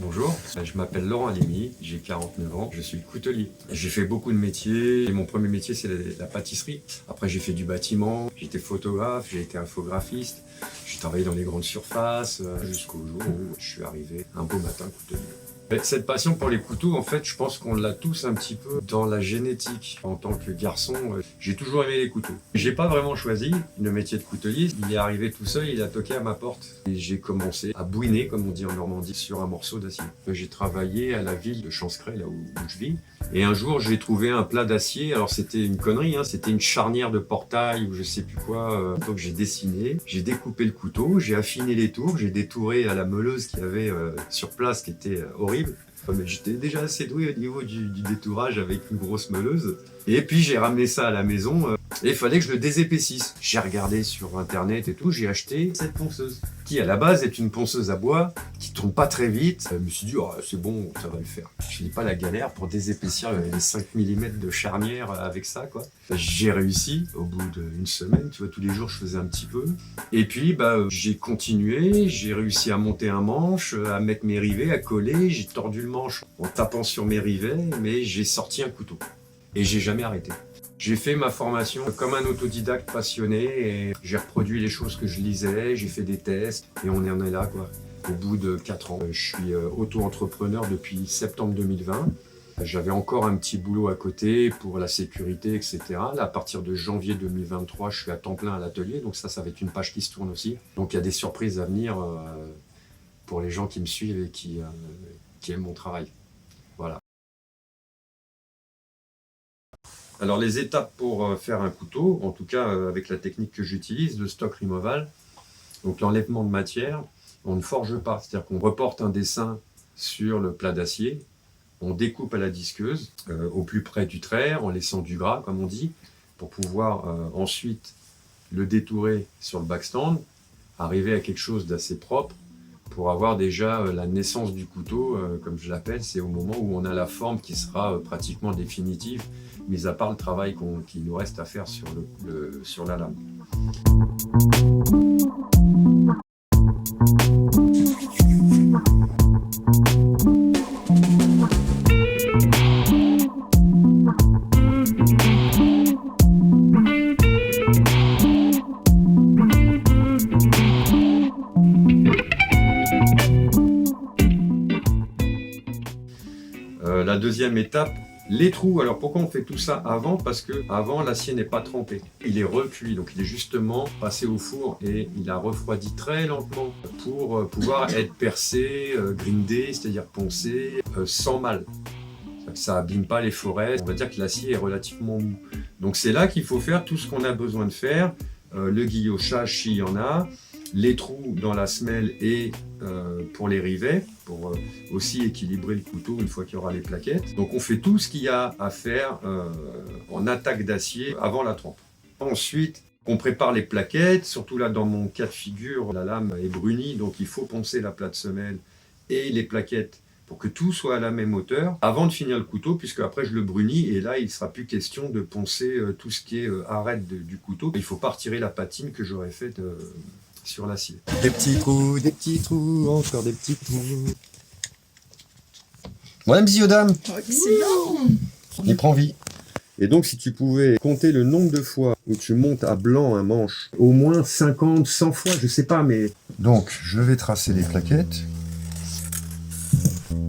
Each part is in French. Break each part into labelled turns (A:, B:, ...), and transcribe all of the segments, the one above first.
A: Bonjour, je m'appelle Laurent Alimi, j'ai 49 ans, je suis coutelier. J'ai fait beaucoup de métiers, et mon premier métier c'est la pâtisserie. Après j'ai fait du bâtiment, j'ai été photographe, j'ai été infographiste, j'ai travaillé dans les grandes surfaces, jusqu'au jour où je suis arrivé un beau matin coutelier. Cette passion pour les couteaux, en fait, je pense qu'on l'a tous un petit peu dans la génétique. En tant que garçon, j'ai toujours aimé les couteaux. J'ai pas vraiment choisi le métier de coutelier. Il est arrivé tout seul, il a toqué à ma porte. Et j'ai commencé à bouiner, comme on dit en Normandie, sur un morceau d'acier. J'ai travaillé à la ville de Chancray, là où je vis. Et un jour, j'ai trouvé un plat d'acier. Alors, c'était une connerie, hein. C'était une charnière de portail ou je sais plus quoi. Donc, j'ai dessiné, j'ai découpé le couteau, j'ai affiné les tours, j'ai détouré à la meuleuse qu'il y avait sur place, qui était horrible. Mais j'étais déjà assez doué au niveau du détourage avec une grosse meuleuse. Et puis j'ai ramené ça à la maison et il fallait que je le désépaississe. J'ai regardé sur internet et tout, j'ai acheté cette ponceuse qui à la base est une ponceuse à bois qui tourne pas très vite. Je me suis dit oh, c'est bon, ça va le faire. Je n'ai pas la galère pour désépaissir les 5 mm de charnière avec ça quoi. J'ai réussi au bout d'une semaine, tu vois, tous les jours je faisais un petit peu. Et puis j'ai continué, j'ai réussi à monter un manche, à mettre mes rivets, à coller, j'ai tordu le manche en tapant sur mes rivets, mais j'ai sorti un couteau. Et j'ai jamais arrêté. J'ai fait ma formation comme un autodidacte passionné et j'ai reproduit les choses que je lisais, j'ai fait des tests et on en est là quoi. Au bout de 4 ans, je suis auto-entrepreneur depuis septembre 2020. J'avais encore un petit boulot à côté pour la sécurité, etc. Là, à partir de janvier 2023, je suis à temps plein à l'atelier, donc ça va être une page qui se tourne aussi. Donc il y a des surprises à venir pour les gens qui me suivent et qui aiment mon travail. Voilà. Alors les étapes pour faire un couteau, en tout cas avec la technique que j'utilise, le stock removal, donc l'enlèvement de matière, on ne forge pas, c'est-à-dire qu'on reporte un dessin sur le plat d'acier, on découpe à la disqueuse au plus près du trait, en laissant du gras comme on dit, pour pouvoir ensuite le détourer sur le backstand, arriver à quelque chose d'assez propre, pour avoir déjà la naissance du couteau, comme je l'appelle, c'est au moment où on a la forme qui sera pratiquement définitive, mis à part le travail qu'il nous reste à faire sur la lame. La deuxième étape, les trous. Alors pourquoi on fait tout ça avant? Parce que avant l'acier n'est pas trempé. Il est recuit, donc il est justement passé au four et il a refroidi très lentement pour pouvoir être percé, grindé, c'est-à-dire poncé, sans mal. Ça abîme pas les forêts. On va dire que l'acier est relativement mou. Donc c'est là qu'il faut faire tout ce qu'on a besoin de faire. Le guillochage s'il y en a, les trous dans la semelle et pour les rivets, pour aussi équilibrer le couteau une fois qu'il y aura les plaquettes. Donc on fait tout ce qu'il y a à faire en attaque d'acier avant la trempe. Ensuite, on prépare les plaquettes, surtout là dans mon cas de figure, la lame est brunie, donc il faut poncer la plate semelle et les plaquettes pour que tout soit à la même hauteur avant de finir le couteau, puisque après je le brunis et là il ne sera plus question de poncer tout ce qui est arête du couteau. Il ne faut pas retirer la patine que j'aurais faite sur l'acier. Des petits trous, encore des petits trous. Voilà, Mziodam.
B: Excellent.
A: Il prend vie. Et donc, si tu pouvais compter le nombre de fois où tu montes à blanc un manche, au moins 50, 100 fois, je sais pas, mais... Donc, je vais tracer les plaquettes.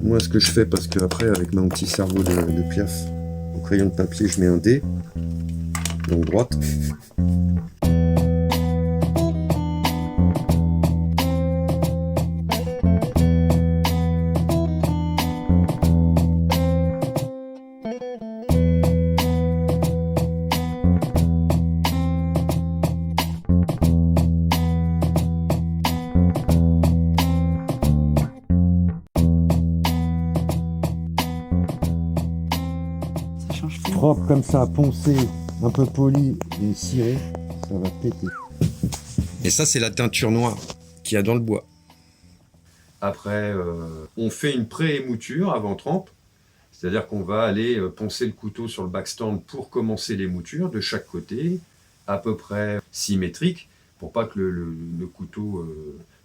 A: Moi, ce que je fais, parce qu'après, avec mon petit cerveau de piaf, au crayon de papier, je mets un dé. Donc, droite. Propre comme ça, poncé, un peu poli et ciré, ça va péter. Et ça, c'est la teinture noire qu'il y a dans le bois. Après, on fait une pré-émouture avant trempe, c'est-à-dire qu'on va aller poncer le couteau sur le backstand pour commencer les moutures de chaque côté, à peu près symétrique, pour pas que le couteau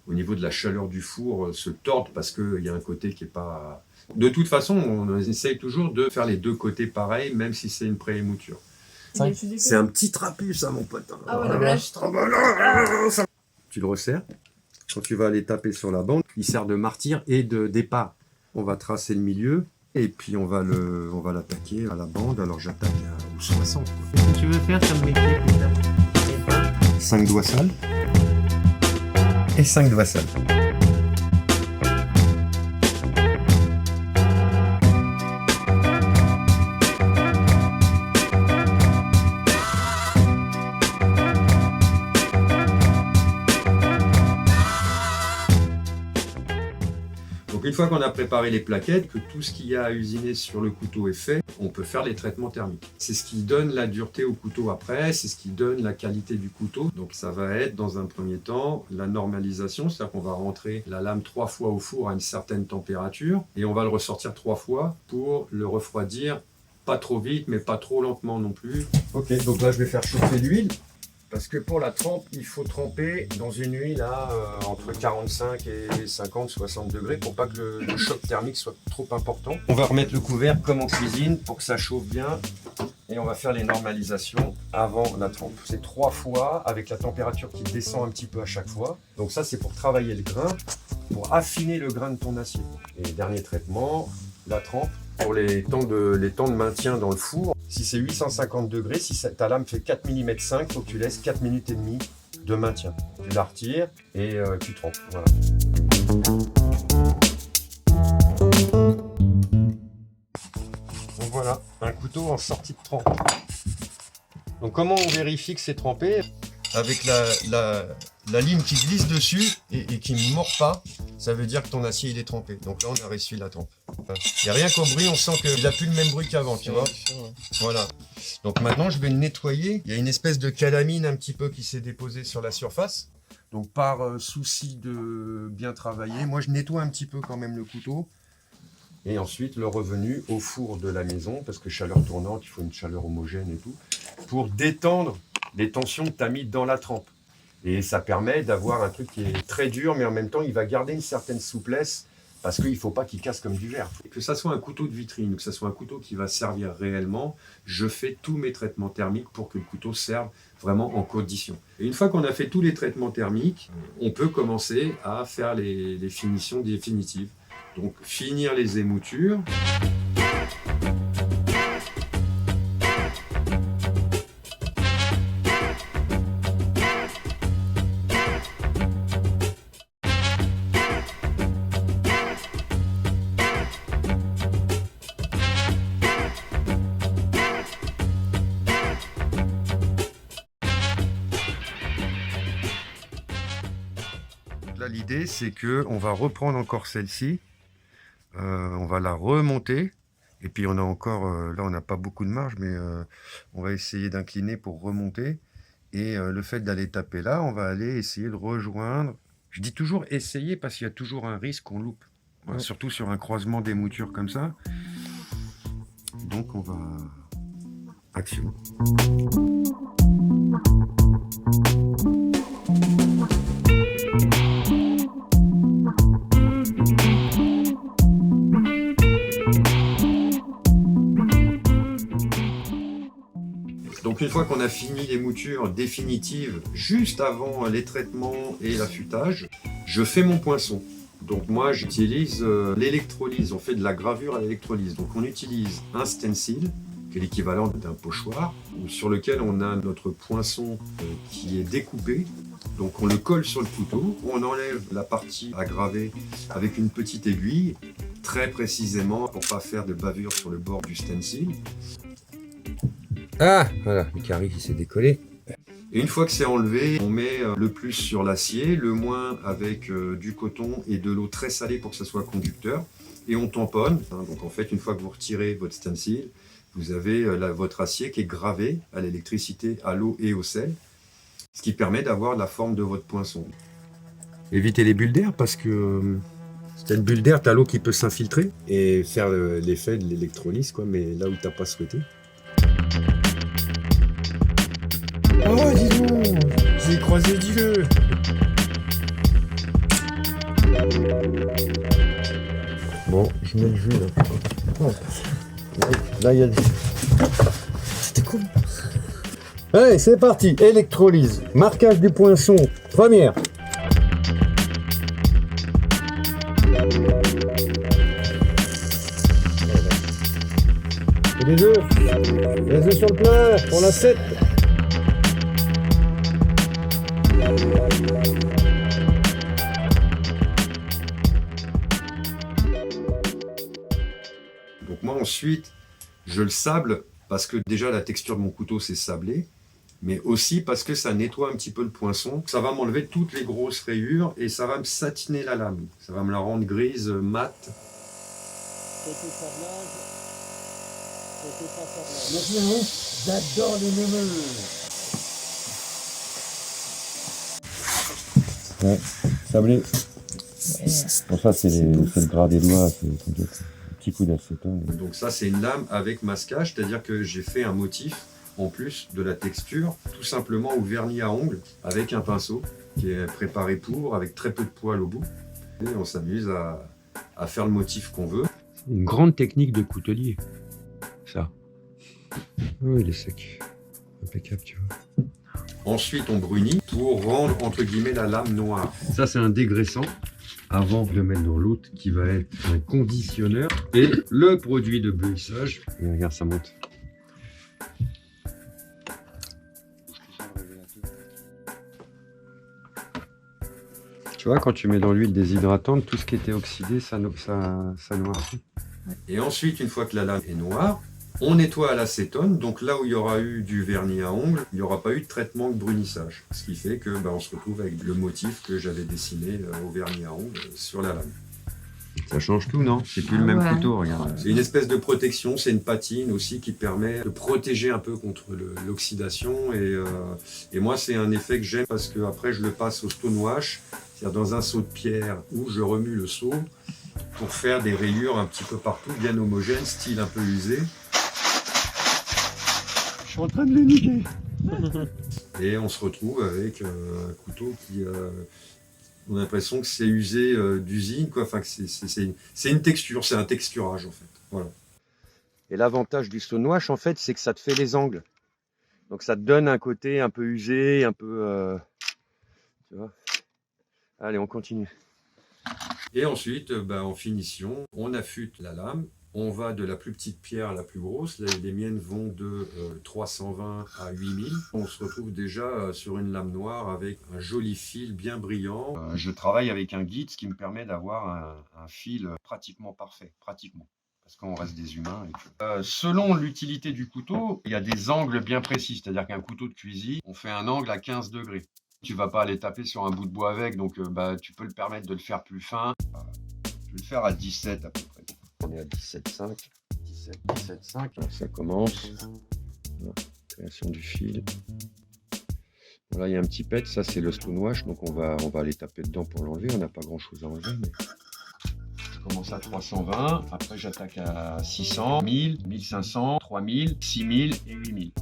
A: au niveau de la chaleur du four, se tordent parce qu'il y a un côté qui n'est pas... De toute façon, on essaye toujours de faire les deux côtés pareils, même si c'est une pré-émouture. C'est un petit trapu, ça, mon pote.
B: Ah ouais, là, je trouve.
A: Tu le resserres. Quand tu vas aller taper sur la bande, il sert de martyr et de départ. On va tracer le milieu et puis on va l'attaquer à la bande. Alors j'attaque au 60.
B: Qu'est-ce que tu veux faire comme métier plus tard?
A: 5 doigts sales et 5 doigts sales. Donc une fois qu'on a préparé les plaquettes, que tout ce qu'il y a à usiner sur le couteau est fait, on peut faire les traitements thermiques. C'est ce qui donne la dureté au couteau après, c'est ce qui donne la qualité du couteau. Donc ça va être dans un premier temps la normalisation, c'est-à-dire qu'on va rentrer la lame 3 fois au four à une certaine température et on va le ressortir 3 fois pour le refroidir, pas trop vite mais pas trop lentement non plus. Ok, donc là je vais faire chauffer l'huile. Parce que pour la trempe, il faut tremper dans une huile à entre 45 et 50, 60 degrés pour pas que le choc thermique soit trop important. On va remettre le couvercle comme en cuisine pour que ça chauffe bien et on va faire les normalisations avant la trempe. C'est 3 fois avec la température qui descend un petit peu à chaque fois. Donc ça, c'est pour travailler le grain, pour affiner le grain de ton acier. Et dernier traitement, la trempe. Pour les temps de maintien dans le four, si c'est 850 degrés, si ta lame fait 4 mm 5, il faut que tu laisses 4 minutes et demie de maintien. Tu la retires et tu trempes. Voilà. Donc voilà, un couteau en sortie de trempe. Donc comment on vérifie que c'est trempé? Avec la lime qui glisse dessus et qui ne mord pas, ça veut dire que ton acier il est trempé. Donc là on a réussi la trempe. Il n'y a rien qu'au bruit, on sent qu'il n'a plus le même bruit qu'avant, tu vois. Voilà. Donc maintenant je vais le nettoyer. Il y a une espèce de calamine un petit peu qui s'est déposée sur la surface. Donc par souci de bien travailler, moi je nettoie un petit peu quand même le couteau. Et ensuite le revenu au four de la maison, parce que chaleur tournante, il faut une chaleur homogène et tout, pour détendre les tensions que tu as mis dans la trempe. Et ça permet d'avoir un truc qui est très dur, mais en même temps, il va garder une certaine souplesse, parce qu'il ne faut pas qu'il casse comme du verre. Que ça soit un couteau de vitrine, que ça soit un couteau qui va servir réellement, je fais tous mes traitements thermiques pour que le couteau serve vraiment en condition. Et une fois qu'on a fait tous les traitements thermiques, on peut commencer à faire les finitions définitives. Donc finir les émoutures. Là, l'idée, c'est qu'on va reprendre encore celle-ci, on va la remonter, et puis on a encore, là on n'a pas beaucoup de marge, mais on va essayer d'incliner pour remonter, et le fait d'aller taper là, on va aller essayer de rejoindre. Je dis toujours essayer parce qu'il y a toujours un risque qu'on loupe, voilà, surtout sur un croisement des moutures comme ça. Donc on va... Action. Donc une fois qu'on a fini les moutures définitives, juste avant les traitements et l'affûtage, je fais mon poinçon. Donc moi j'utilise l'électrolyse, on fait de la gravure à l'électrolyse. Donc on utilise un stencil, qui est l'équivalent d'un pochoir, sur lequel on a notre poinçon qui est découpé. Donc on le colle sur le couteau, on enlève la partie à graver avec une petite aiguille, très précisément pour ne pas faire de bavure sur le bord du stencil. Ah, voilà, le carré qui s'est décollé. Et une fois que c'est enlevé, on met le plus sur l'acier, le moins avec du coton et de l'eau très salée pour que ça soit conducteur. Et on tamponne. Donc en fait, une fois que vous retirez votre stencil, vous avez votre acier qui est gravé à l'électricité, à l'eau et au sel, ce qui permet d'avoir la forme de votre poinçon. Évitez les bulles d'air parce que si tu as une bulle d'air, tu as l'eau qui peut s'infiltrer et faire l'effet de l'électrolyse, quoi, mais là où tu n'as pas souhaité. Oh, dis donc, j'ai croisé Dieu. Bon, je mets le jus là. Là, il y a le jus.
B: C'était cool.
A: Allez, c'est parti. Électrolyse. Marquage du poinçon. Première. Et les œufs. Les œufs sur le plat pour l'assiette. Donc moi ensuite, je le sable parce que déjà la texture de mon couteau c'est sablé, mais aussi parce que ça nettoie un petit peu le poinçon. Ça va m'enlever toutes les grosses rayures et ça va me satiner la lame. Ça va me la rendre grise, mate. J'adore les mémeux. Ouais, sablé. Pour ça, c'est le gras des doigts, c'est un petit coup d'acétone. Donc ça, c'est une lame avec masquage, c'est-à-dire que j'ai fait un motif en plus de la texture, tout simplement au vernis à ongles, avec un pinceau qui est préparé pour, avec très peu de poils au bout. Et on s'amuse à faire le motif qu'on veut. Une grande technique de coutelier, ça. Oh, il est sec. Impeccable, tu vois. Ensuite, on brunit pour rendre, entre guillemets, la lame noire. Ça, c'est un dégraissant avant de le mettre dans l'autre qui va être un conditionneur. Et le produit de blanchissage. Regarde, ça monte. Tu vois, quand tu mets dans l'huile déshydratante, tout ce qui était oxydé, ça noircit. Et ensuite, une fois que la lame est noire, on nettoie à l'acétone, donc là où il y aura eu du vernis à ongles, il n'y aura pas eu de traitement de brunissage. Ce qui fait que on se retrouve avec le motif que j'avais dessiné au vernis à ongles sur la lame. Ça change tout, non? C'est plus le même couteau, regarde. C'est une espèce de protection, c'est une patine aussi qui permet de protéger un peu contre l'oxydation. Et moi, c'est un effet que j'aime parce que après je le passe au stonewash, c'est-à-dire dans un seau de pierre où je remue le seau pour faire des rayures un petit peu partout, bien homogènes, style un peu usé. Je suis en train de les niquer. Et on se retrouve avec un couteau qui... on a l'impression que c'est usé d'usine, quoi. Enfin, c'est une texture, c'est un texturage en fait. Voilà. Et l'avantage du stonewash, en fait, c'est que ça te fait les angles. Donc ça te donne un côté un peu usé, un peu... tu vois. Allez, on continue. Et ensuite, en finition, on affûte la lame. On va de la plus petite pierre à la plus grosse. Les miennes vont de 320 à 8000. On se retrouve déjà sur une lame noire avec un joli fil bien brillant. Je travaille avec un guide, ce qui me permet d'avoir un fil pratiquement parfait. Pratiquement. Parce qu'on reste des humains. Selon l'utilité du couteau, il y a des angles bien précis. C'est-à-dire qu'un couteau de cuisine, on fait un angle à 15 degrés. Tu ne vas pas aller taper sur un bout de bois avec, donc tu peux le permettre de le faire plus fin. Je vais le faire à 17 à peu près. On est à 17,5. 17,5. Ça commence. Voilà. Création du fil. Voilà, il y a un petit pet. Ça, c'est le stonewash. Donc, on va aller taper dedans pour l'enlever. On n'a pas grand-chose à enlever. Mais... Je commence à 320. Après, j'attaque à 600, 1000, 1500, 3000, 6000 et 8000.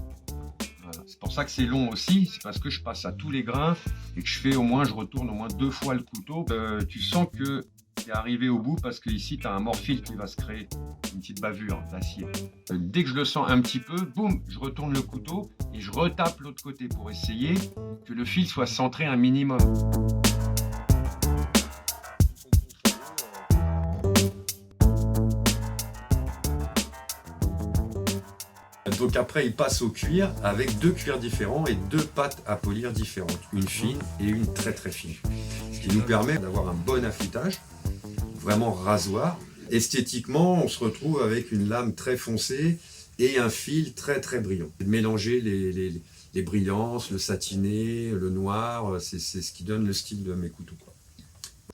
A: Voilà. C'est pour ça que c'est long aussi. C'est parce que je passe à tous les grains et que je retourne au moins 2 fois le couteau. Tu sens que c'est arrivé au bout parce que ici tu as un morphile qui va se créer, une petite bavure d'acier. Dès que je le sens un petit peu, boum, je retourne le couteau et je retape l'autre côté pour essayer que le fil soit centré un minimum. Donc après il passe au cuir avec 2 cuirs différents et 2 pâtes à polir différentes, une fine et une très très fine. Ce qui nous permet d'avoir un bon affûtage, vraiment rasoir. Esthétiquement, on se retrouve avec une lame très foncée et un fil très très brillant. De mélanger les brillances, le satiné, le noir, c'est ce qui donne le style de mes couteaux, quoi.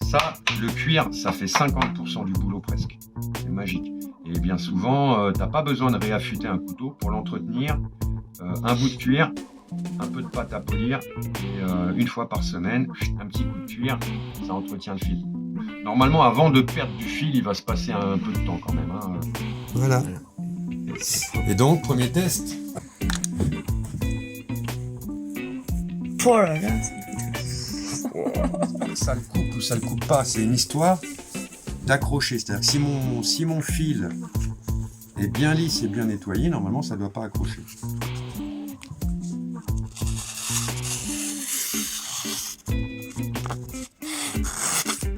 A: Ça, le cuir, ça fait 50% du boulot presque. C'est magique. Et bien souvent, tu n'as pas besoin de réaffûter un couteau pour l'entretenir. Un bout de cuir, un peu de pâte à polir, et une fois par semaine, un petit coup de cuir, ça entretient le fil. Normalement, avant de perdre du fil, il va se passer un peu de temps quand même. Hein. Voilà. Et donc, premier test.
B: Oh là là.
A: Ça le coupe ou ça le coupe pas, c'est une histoire d'accrocher. C'est-à-dire que si mon fil est bien lisse et bien nettoyé, normalement ça ne doit pas accrocher.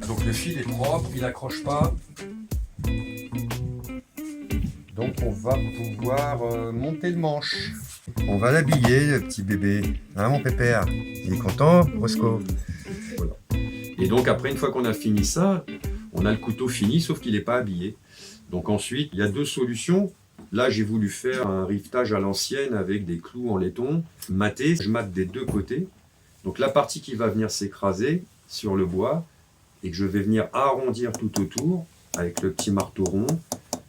A: Donc le fil est propre, il n'accroche pas. Donc on va pouvoir monter le manche. On va l'habiller, le petit bébé. Hein, mon pépère? Il est content, Roscoe? Voilà. Et donc après, une fois qu'on a fini ça, on a le couteau fini, sauf qu'il n'est pas habillé. Donc ensuite, il y a deux solutions. Là, j'ai voulu faire un rivetage à l'ancienne avec des clous en laiton matés. Je mate des deux côtés. Donc la partie qui va venir s'écraser sur le bois et que je vais venir arrondir tout autour avec le petit marteau rond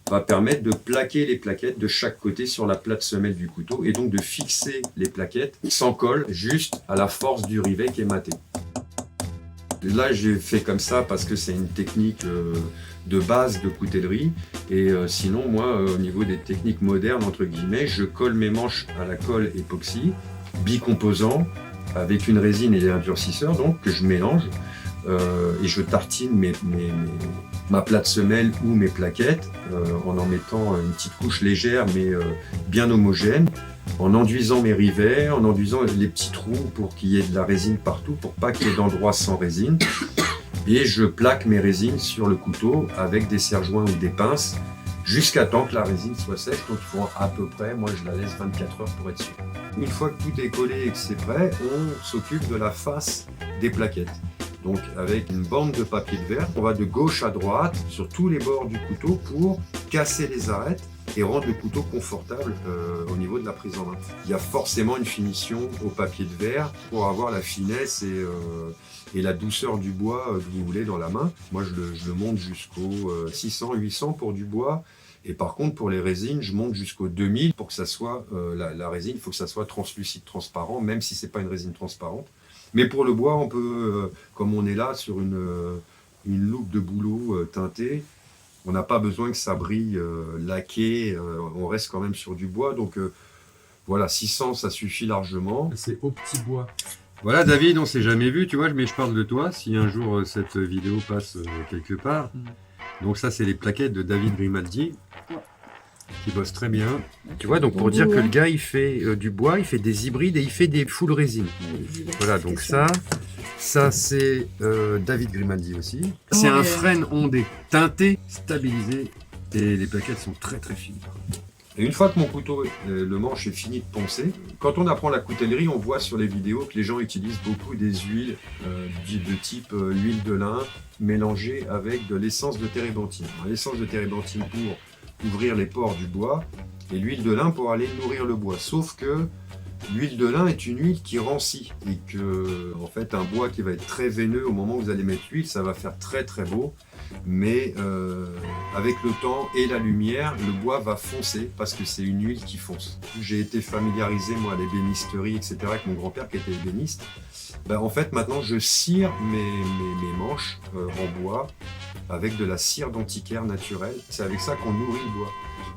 A: va permettre de plaquer les plaquettes de chaque côté sur la plate semelle du couteau et donc de fixer les plaquettes sans colle, juste à la force du rivet qui est maté. Là, j'ai fait comme ça parce que c'est une technique de base de coutellerie. Et sinon, moi, au niveau des techniques modernes, entre guillemets, je colle mes manches à la colle époxy, bicomposant, avec une résine et un durcisseur, donc que je mélange. Et je tartine ma plate semelle ou mes plaquettes en mettant une petite couche légère mais bien homogène, en enduisant mes rivets, en enduisant les petits trous pour qu'il y ait de la résine partout, pour pas qu'il y ait d'endroits sans résine. Et je plaque mes résines sur le couteau avec des serre-joints ou des pinces jusqu'à temps que la résine soit sèche. Donc il faut à peu près, moi je la laisse 24 heures pour être sûr. Une fois que tout est collé et que c'est prêt, on s'occupe de la face des plaquettes. Donc avec une bande de papier de verre, on va de gauche à droite sur tous les bords du couteau pour casser les arêtes et rendre le couteau confortable au niveau de la prise en main. Il y a forcément une finition au papier de verre pour avoir la finesse et la douceur du bois que vous voulez dans la main. Moi je le monte jusqu'au 600, 800 pour du bois. Et par contre, pour les résines, je monte jusqu'au 2000 pour que ça soit, la résine, il faut que ça soit translucide, transparent, même si ce n'est pas une résine transparente. Mais pour le bois, on peut, comme on est là sur une loupe de boulot teintée, on n'a pas besoin que ça brille laqué, on reste quand même sur du bois. Donc voilà, 600, ça suffit largement. C'est au petit bois. Voilà David, on s'est jamais vu, tu vois, mais je parle de toi, si un jour cette vidéo passe quelque part. Donc ça, c'est les plaquettes de David Grimaldi, qui bosse très bien. Tu vois, donc pour dire que le gars, il fait du bois, il fait des hybrides et il fait des full résine. Voilà, donc ça c'est David Grimaldi aussi. C'est un frêne ondé, teinté, stabilisé, et les plaquettes sont très très fines. Et une fois que mon couteau, le manche est fini de poncer, quand on apprend la coutellerie, on voit sur les vidéos que les gens utilisent beaucoup des huiles de type huile de lin mélangée avec de l'essence de térébenthine. L'essence de térébenthine pour ouvrir les pores du bois et l'huile de lin pour aller nourrir le bois. Sauf que l'huile de lin est une huile qui rancit et que, en fait, un bois qui va être très veineux au moment où vous allez mettre l'huile, ça va faire très très beau. Mais avec le temps et la lumière, le bois va foncer parce que c'est une huile qui fonce. J'ai été familiarisé, moi, à l'ébénisterie, etc., avec mon grand-père qui était ébéniste. Ben, en fait, maintenant, je cire mes manches en bois avec de la cire d'antiquaire naturelle. C'est avec ça qu'on nourrit le bois.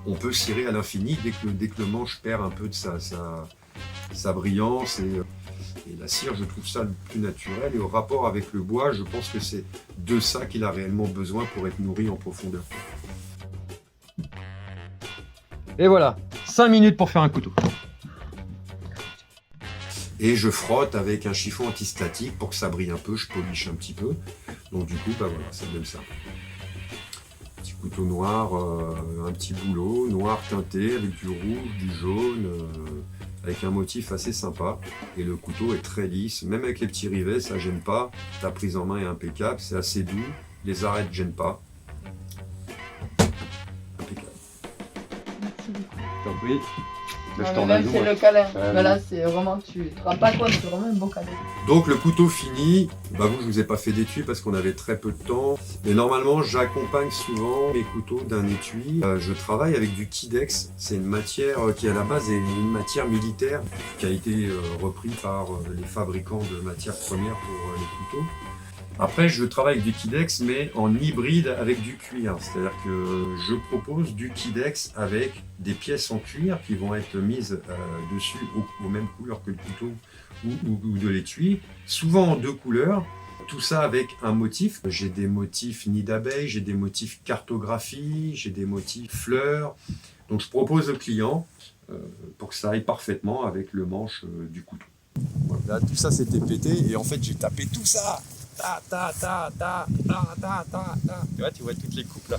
A: On peut cirer à l'infini dès que le manche perd un peu de sa brillance. Et la cire, je trouve ça le plus naturel. Et au rapport avec le bois, je pense que c'est de ça qu'il a réellement besoin pour être nourri en profondeur. Et voilà, 5 minutes pour faire un couteau. Et je frotte avec un chiffon antistatique pour que ça brille un peu, je polish un petit peu. Donc du coup, bah voilà, ça donne ça. Petit couteau noir, un petit boulot, noir teinté avec du rouge, du jaune, avec un motif assez sympa. Et le couteau est très lisse, même avec les petits rivets, ça gêne pas. La prise en main est impeccable, c'est assez doux, les arêtes ne gênent pas. Impeccable.
C: Merci beaucoup.
A: T'en prie.
C: Même c'est le câlin. Voilà, c'est vraiment, tu te rends pas compte, c'est vraiment un beau câlin.
A: Donc le couteau fini, bah je vous ai pas fait d'étui parce qu'on avait très peu de temps. Mais normalement, j'accompagne souvent mes couteaux d'un étui. Je travaille avec du Kydex. C'est une matière qui à la base est une matière militaire qui a été reprise par les fabricants de matières premières pour les couteaux. Après, je travaille avec du Kydex, mais en hybride avec du cuir. C'est-à-dire que je propose du Kydex avec des pièces en cuir qui vont être mises dessus aux mêmes couleurs que le couteau ou de l'étui, souvent en 2 couleurs. Tout ça avec un motif. J'ai des motifs nid d'abeille, j'ai des motifs cartographie, j'ai des motifs fleurs. Donc je propose au client pour que ça aille parfaitement avec le manche du couteau. Là, tout ça c'était pété et en fait j'ai tapé tout ça. Ta ta ta ta ta ta ta ta. Tu vois, tu vois toutes les coupes là.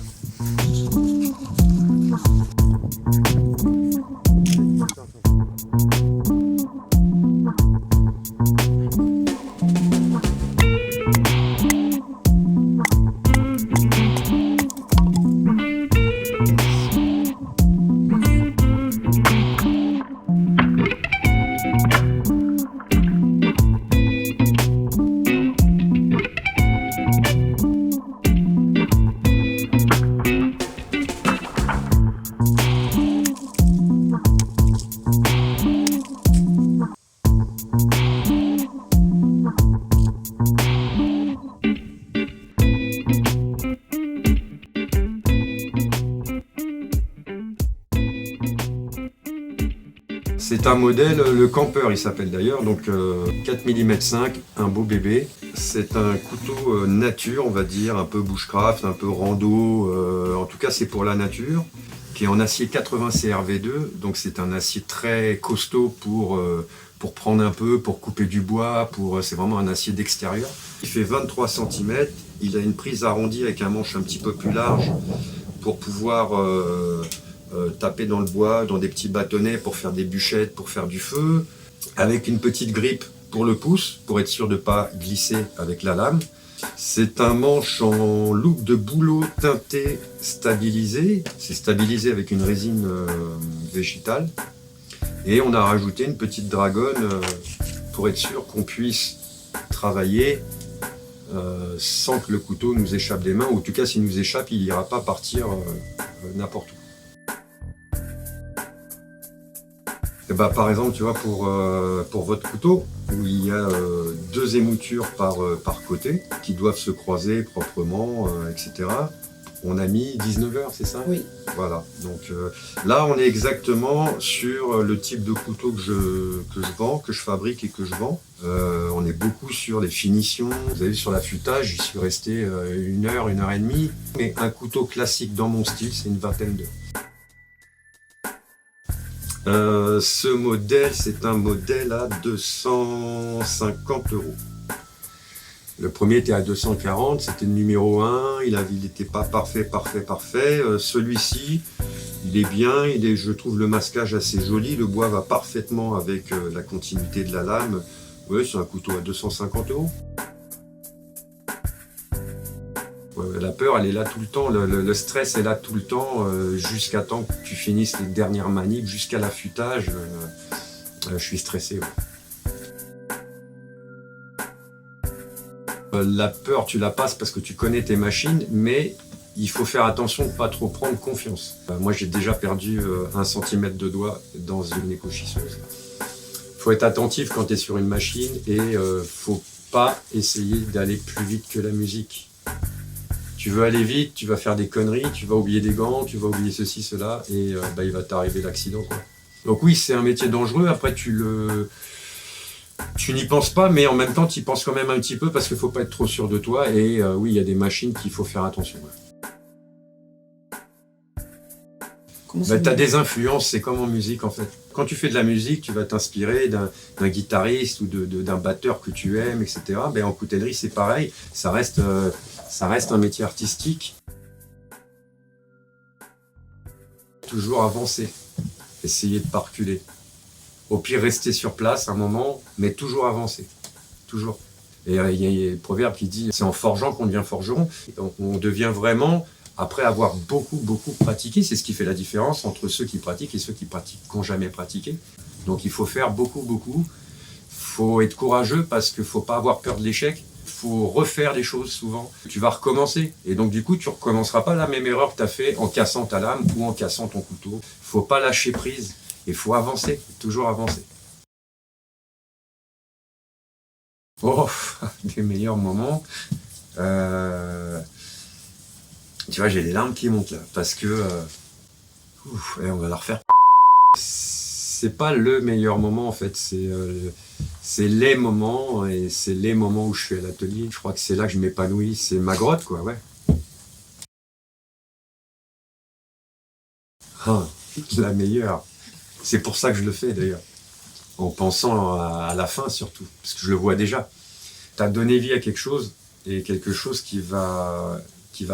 A: C'est un modèle, le campeur il s'appelle d'ailleurs, donc 4 mm 5, un beau bébé. C'est un couteau nature, on va dire, un peu bushcraft, un peu rando, en tout cas c'est pour la nature, qui est en acier 80 CRV2, donc c'est un acier très costaud pour prendre un peu, pour couper du bois, c'est vraiment un acier d'extérieur. Il fait 23 cm, il a une prise arrondie avec un manche un petit peu plus large pour pouvoir taper dans le bois, dans des petits bâtonnets pour faire des bûchettes, pour faire du feu, avec une petite grippe pour le pouce, pour être sûr de ne pas glisser avec la lame. C'est un manche en loupe de bouleau teinté stabilisé. C'est stabilisé avec une résine végétale. Et on a rajouté une petite dragonne pour être sûr qu'on puisse travailler sans que le couteau nous échappe des mains. Ou en tout cas, s'il nous échappe, il n'ira pas partir n'importe où. Et bah, par exemple, tu vois, pour votre couteau, où il y a deux émoutures par côté qui doivent se croiser proprement, etc. On a mis 19 heures, c'est ça?
B: Oui.
A: Voilà. Donc là, on est exactement sur le type de couteau que je vends, que je fabrique et que je vends. On est beaucoup sur les finitions. Vous avez vu sur l'affûtage, j'y suis resté 1 heure, 1 heure et demie. Mais un couteau classique dans mon style, c'est une vingtaine d'heures. Ce modèle, c'est un modèle à 250 €. Le premier était à 240, c'était le numéro 1, il n'était pas parfait. Celui-ci, il est bien, je trouve le masquage assez joli, le bois va parfaitement avec la continuité de la lame. Oui, c'est un couteau à 250 €. La peur, elle est là tout le temps, le stress est là tout le temps, jusqu'à temps que tu finisses les dernières manips, jusqu'à l'affûtage, je suis stressé. Ouais. La peur, tu la passes parce que tu connais tes machines, mais il faut faire attention de ne pas trop prendre confiance. Moi, j'ai déjà perdu 1 cm de doigt dans une écochisseuse. Il faut être attentif quand tu es sur une machine et faut pas essayer d'aller plus vite que la musique. Tu veux aller vite, tu vas faire des conneries, tu vas oublier des gants, tu vas oublier ceci, cela, et il va t'arriver l'accident, quoi. Donc oui, c'est un métier dangereux, après tu n'y penses pas, mais en même temps tu y penses quand même un petit peu parce qu'il ne faut pas être trop sûr de toi, et oui, il y a des machines qu'il faut faire attention. Tu as des influences, c'est comme en musique en fait. Quand tu fais de la musique, tu vas t'inspirer d'un guitariste ou d'un batteur que tu aimes, etc. En coutellerie, c'est pareil, ça reste un métier artistique. Toujours avancer, essayer de ne pas reculer. Au pire, rester sur place un moment, mais toujours avancer. Toujours. Et il y a le proverbe qui dit « c'est en forgeant qu'on devient forgeron ». On devient vraiment, après avoir beaucoup pratiqué, c'est ce qui fait la différence entre ceux qui pratiquent et ceux qui n'ont jamais pratiqué. Donc il faut faire beaucoup. Il faut être courageux parce qu'il ne faut pas avoir peur de l'échec. Il faut refaire les choses souvent. Tu vas recommencer. Et donc du coup, tu ne recommenceras pas la même erreur que tu as fait en cassant ta lame ou en cassant ton couteau. Il ne faut pas lâcher prise. Il faut avancer, toujours avancer. Oh, des meilleurs moments. Tu vois, j'ai les larmes qui montent là. Parce que... on va la refaire. c'est pas le meilleur moment en fait, c'est les moments, et c'est les moments où je suis à l'atelier. Je crois que c'est là que je m'épanouis, c'est ma grotte quoi, ouais. Ah, la meilleure. C'est pour ça que je le fais d'ailleurs. En pensant à la fin surtout, parce que je le vois déjà. Tu as donné vie à quelque chose, et quelque chose qui va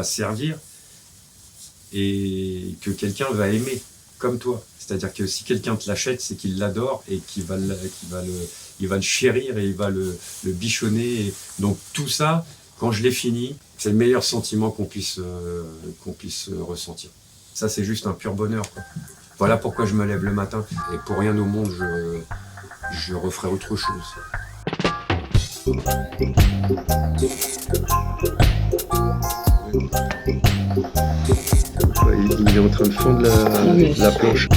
A: servir, et que quelqu'un va aimer, comme toi. C'est-à-dire que si quelqu'un te l'achète, c'est qu'il l'adore, et qu'il va le chérir, et il va le bichonner. Et donc tout ça, quand je l'ai fini, c'est le meilleur sentiment qu'on puisse ressentir. Ça, c'est juste un pur bonheur, quoi. Voilà pourquoi je me lève le matin. Et pour rien au monde, je referai autre chose. Ouais, il est en train de fondre la planche.